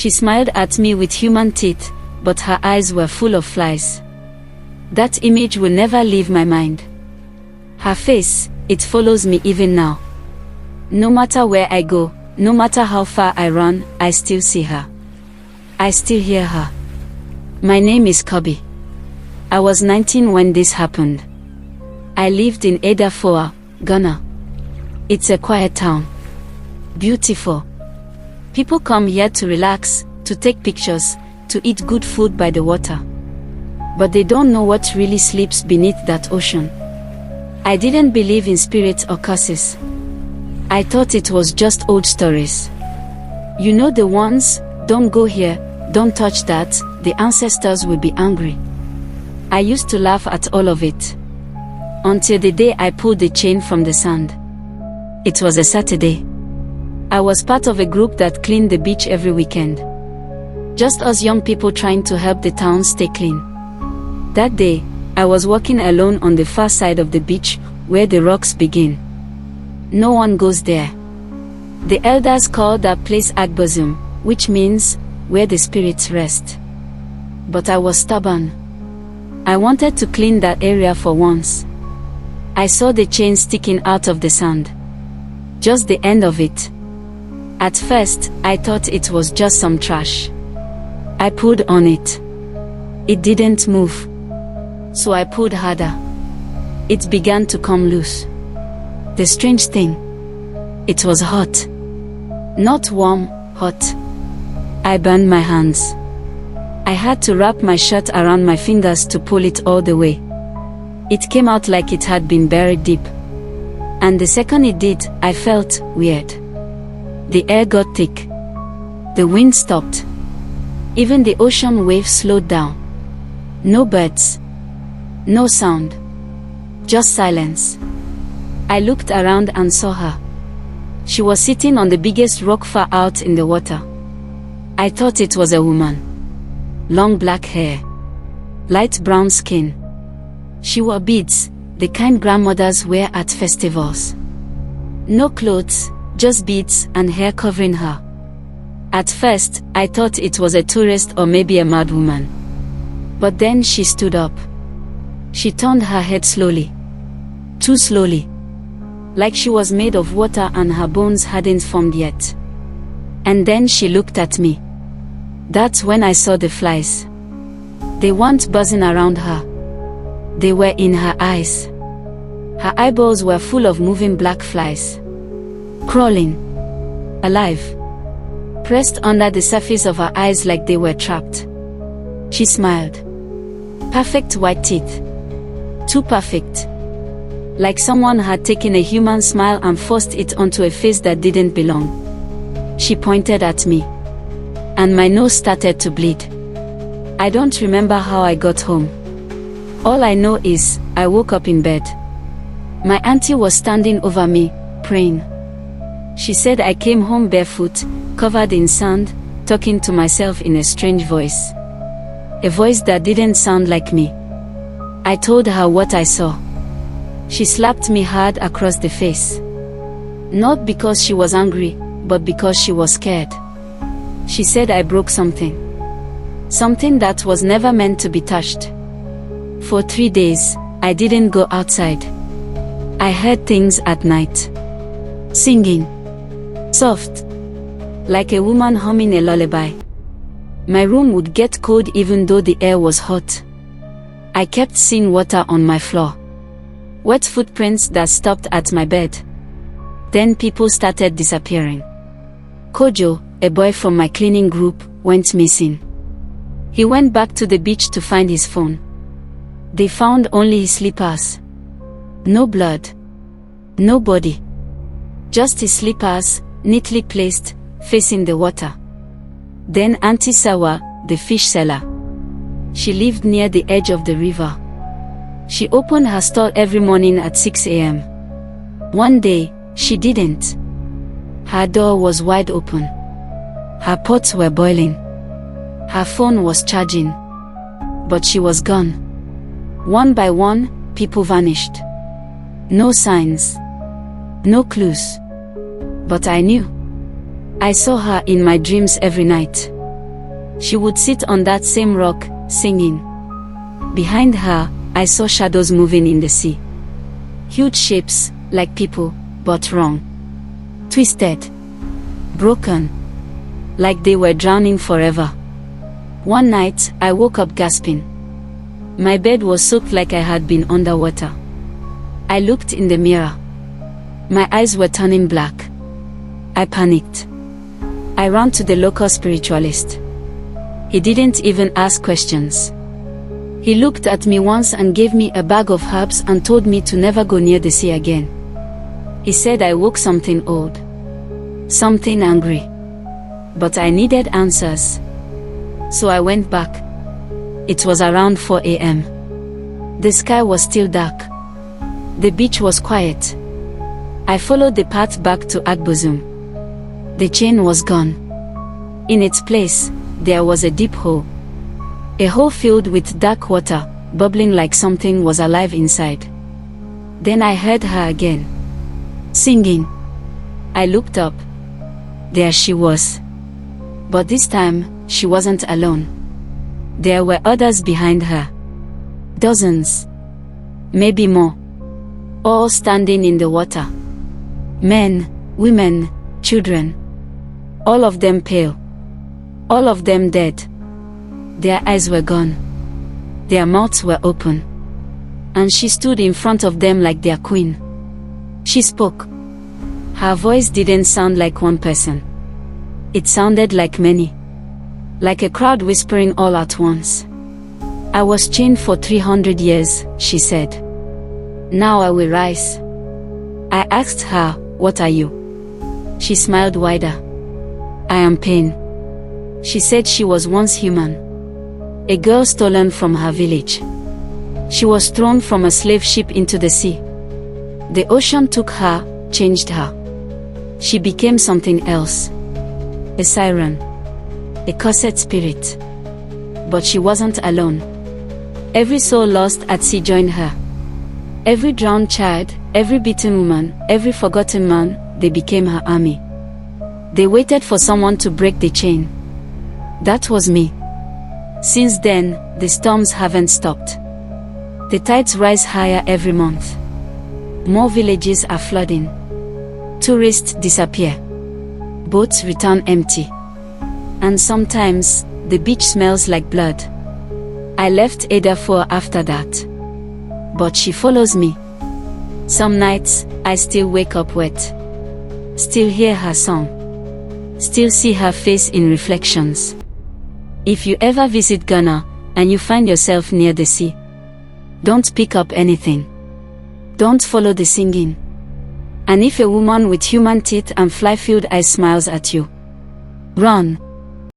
She smiled at me with human teeth, but her eyes were full of flies. That image will never leave my mind. Her face, it follows me even now. No matter where I go, no matter how far I run, I still see her. I still hear her. My name is Kobe. I was 19 when this happened. I lived in Adafoa, Ghana. It's a quiet town. Beautiful. People come here to relax, to take pictures, to eat good food by the water. But they don't know what really sleeps beneath that ocean. I didn't believe in spirits or curses. I thought it was just old stories. You know the ones, don't go here, don't touch that, the ancestors will be angry. I used to laugh at all of it. Until the day I pulled the chain from the sand. It was a Saturday. I was part of a group that cleaned the beach every weekend. Just us young people trying to help the town stay clean. That day, I was walking alone on the far side of the beach, where the rocks begin. No one goes there. The elders call that place Agbazum, which means, where the spirits rest. But I was stubborn. I wanted to clean that area for once. I saw the chain sticking out of the sand. Just the end of it. At first, I thought it was just some trash. I pulled on it. It didn't move. So I pulled harder. It began to come loose. The strange thing. It was hot. Not warm, hot. I burned my hands. I had to wrap my shirt around my fingers to pull it all the way. It came out like it had been buried deep. And the second it did, I felt weird. The air got thick. The wind stopped. Even the ocean waves slowed down. No birds. No sound. Just silence. I looked around and saw her. She was sitting on the biggest rock far out in the water. I thought it was a woman. Long black hair. Light brown skin. She wore beads, the kind grandmothers wear at festivals. No clothes, just beads and hair covering her. At first, I thought it was a tourist or maybe a mad woman. But then she stood up. She turned her head slowly. Too slowly. Like she was made of water and her bones hadn't formed yet. And then she looked at me. That's when I saw the flies. They weren't buzzing around her. They were in her eyes. Her eyeballs were full of moving black flies. Crawling. Alive. Pressed under the surface of her eyes like they were trapped. She smiled. Perfect white teeth. Too perfect. Like someone had taken a human smile and forced it onto a face that didn't belong. She pointed at me. And my nose started to bleed. I don't remember how I got home. All I know is, I woke up in bed. My auntie was standing over me, praying. She said I came home barefoot, covered in sand, talking to myself in a strange voice. A voice that didn't sound like me. I told her what I saw. She slapped me hard across the face. Not because she was angry, but because she was scared. She said I broke something. Something that was never meant to be touched. For 3 days, I didn't go outside. I heard things at night. Singing. Soft. Like a woman humming a lullaby. My room would get cold even though the air was hot. I kept seeing water on my floor. Wet footprints that stopped at my bed. Then people started disappearing. Kojo, a boy from my cleaning group, went missing. He went back to the beach to find his phone. They found only his slippers. No blood. No body. Just his slippers, neatly placed, facing the water. Then Auntie Sawa, the fish seller. She lived near the edge of the river. She opened her store every morning at 6 a.m. One day, she didn't. Her door was wide open. Her pots were boiling. Her phone was charging. But she was gone. One by one, people vanished. No signs. No clues. But I knew. I saw her in my dreams every night. She would sit on that same rock, singing. Behind her, I saw shadows moving in the sea. Huge shapes, like people, but wrong. Twisted. Broken. Like they were drowning forever. One night, I woke up gasping. My bed was soaked like I had been underwater. I looked in the mirror. My eyes were turning black. I panicked. I ran to the local spiritualist. He didn't even ask questions. He looked at me once and gave me a bag of herbs and told me to never go near the sea again. He said I woke something old. Something angry. But I needed answers. So I went back. It was around 4 a.m. The sky was still dark. The beach was quiet. I followed the path back to Agbozum. The chain was gone. In its place, there was a deep hole. A hole filled with dark water, bubbling like something was alive inside. Then I heard her again. Singing. I looked up. There she was. But this time, she wasn't alone. There were others behind her. Dozens. Maybe more. All standing in the water. Men, women, children. All of them pale. All of them dead. Their eyes were gone. Their mouths were open. And she stood in front of them like their queen. She spoke. Her voice didn't sound like one person. It sounded like many. Like a crowd whispering all at once. I was chained for 300 years, she said. Now I will rise. I asked her, what are you? She smiled wider. I am pain. She said she was once human. A girl stolen from her village. She was thrown from a slave ship into the sea. The ocean took her, changed her. She became something else. A siren. A cursed spirit. But she wasn't alone. Every soul lost at sea joined her. Every drowned child, every beaten woman, every forgotten man, they became her army. They waited for someone to break the chain. That was me. Since then, the storms haven't stopped. The tides rise higher every month. More villages are flooding. Tourists disappear. Boats return empty. And sometimes, the beach smells like blood. I left Adafoa after that. But she follows me. Some nights, I still wake up wet. Still hear her song. Still see her face in reflections. If you ever visit Ghana, and you find yourself near the sea, don't pick up anything. Don't follow the singing. And if a woman with human teeth and fly-filled eyes smiles at you, run.